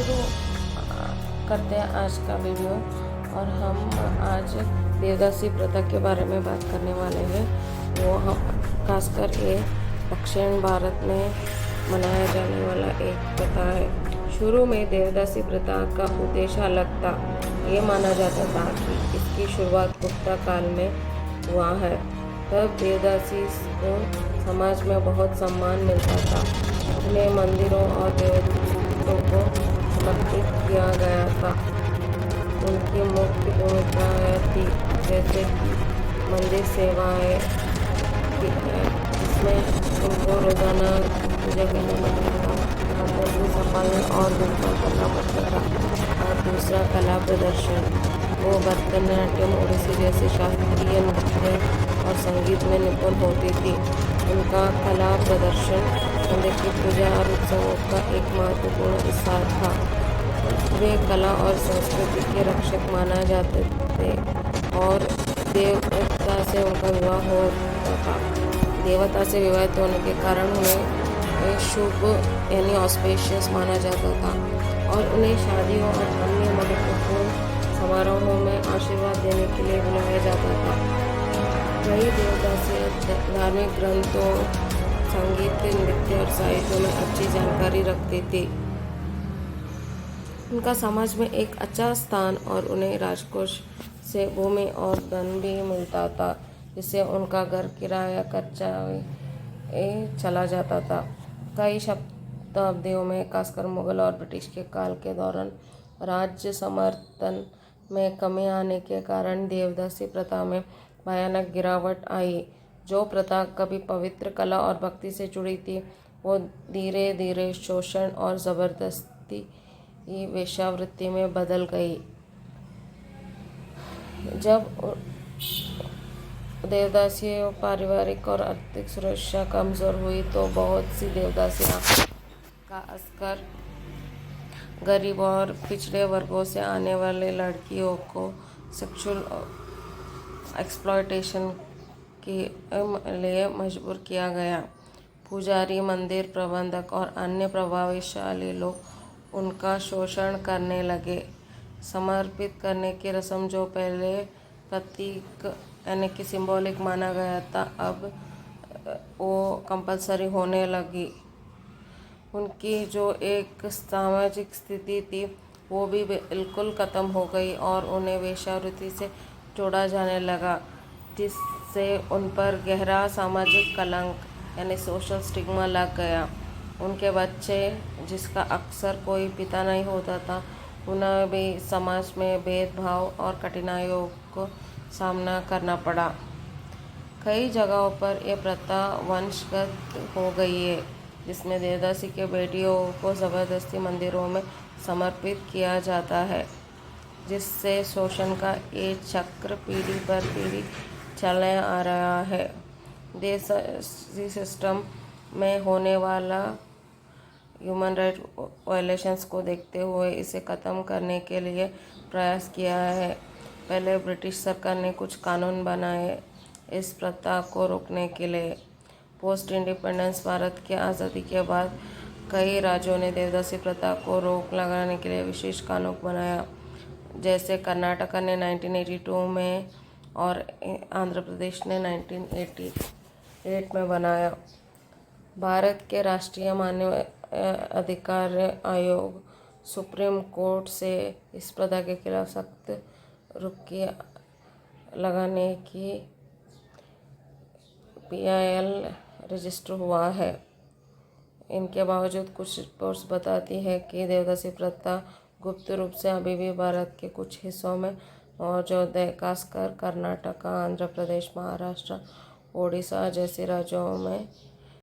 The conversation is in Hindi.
शुरू करते हैं आज का वीडियो। और हम आज देवदासी प्रथा के बारे में बात करने वाले हैं। वो हम खासकर ये दक्षिण भारत में मनाया जाने वाला एक प्रथा है। शुरू में देवदासी प्रथा का उद्देश्य अलग था। ये माना जाता था कि इसकी शुरुआत गुप्ता काल में हुआ है। तब देवदासी को समाज में बहुत सम्मान मिलता था। उन्हें मंदिरों और देवताओं को समर्पित किया गया था। उनकी मुख्य भूमिकाएं थी जैसे कि मंदिर सेवाएं, जिसमें उनको रोजाना पूजा करना पड़ता था, मंदिर को संभालना और देखभाल करना पड़ता था। और दूसरा कला प्रदर्शन, वो भरतनाट्यम, ओडिसी जैसे शास्त्रीय नृत्य और संगीत में निपुण होती थी। उनका कला प्रदर्शन मंदिर की पूजा और उत्सवों का एक महत्वपूर्ण हिस्सा था। वे कला और संस्कृति के रक्षक माना जाते थे और देवता से उनका विवाह होता था। देवता से विवाहित होने के कारण उन्हें शुभ यानी ऑस्पेशियस माना जाता था और उन्हें शादियों और अन्य महत्वपूर्ण समारोहों में आशीर्वाद देने के लिए बुलाया जाता था। कई देवदासी धार्मिक ग्रंथों, संगीत, नृत्य और साहित्य में अच्छी जानकारी रखती थी। उनका समाज में एक अच्छा स्थान और उन्हें राजकोष से भूमि और धन भी मिलता था, जिससे उनका घर किराया खर्चा चला जाता था। कई शताब्दियों में खासकर मुगल और ब्रिटिश के काल के दौरान राज्य समर्थन में कमी आने के कारण देवदासी प्रथा में भयानक गिरावट आई। जो प्रथा कभी पवित्र कला और भक्ति से जुड़ी थी, वो धीरे धीरे शोषण और ज़बरदस्ती वेश्यावृत्ति में बदल गई। जब देवदासियों पारिवारिक और आर्थिक सुरक्षा कमज़ोर हुई तो बहुत सी देवदासियाँ खासकर गरीब और पिछड़े वर्गों से आने वाले लड़कियों को सेक्सुअल एक्सप्लॉयटेशन के लिए मजबूर किया गया। पुजारी, मंदिर प्रबंधक और अन्य प्रभावशाली लोग उनका शोषण करने लगे। समर्पित करने की रस्म, जो पहले प्रतीक यानी कि सिंबॉलिक माना गया था, अब वो कंपलसरी होने लगी। उनकी जो एक सामाजिक स्थिति थी वो भी बिल्कुल ख़त्म हो गई और उन्हें वेश्यावृत्ति से जोड़ा जाने लगा, जिससे उन पर गहरा सामाजिक कलंक यानी सोशल स्टिग्मा लग गया। उनके बच्चे, जिसका अक्सर कोई पिता नहीं होता था, उन्हें भी समाज में भेदभाव और कठिनाइयों को सामना करना पड़ा। कई जगहों पर यह प्रथा वंशगत हो गई है, जिसमें देवदासी के बेटियों को ज़बरदस्ती मंदिरों में समर्पित किया जाता है, जिससे शोषण का ये चक्र पीढ़ी पर पीढ़ी चलने आ रहा है। देवदासी सिस्टम में होने वाला ह्यूमन राइट वायलेशंस को देखते हुए इसे ख़त्म करने के लिए प्रयास किया है। पहले ब्रिटिश सरकार ने कुछ कानून बनाए इस प्रथा को रोकने के लिए। पोस्ट इंडिपेंडेंस भारत की आज़ादी के बाद कई राज्यों ने देवदासी प्रथा को रोक लगाने के लिए विशेष कानून बनाया, जैसे कर्नाटक ने 1982 में और आंध्र प्रदेश ने 1988 में बनाया। भारत के राष्ट्रीय मानव अधिकार आयोग सुप्रीम कोर्ट से इस प्रथा के खिलाफ सख्त रुख लगाने की PIL रजिस्टर हुआ है। इनके बावजूद कुछ रिपोर्ट्स बताती है कि देवदासी प्रथा गुप्त रूप से अभी भी भारत के कुछ हिस्सों में मौजूद है, खासकर कर्नाटक, आंध्र प्रदेश, महाराष्ट्र, ओडिशा जैसे राज्यों में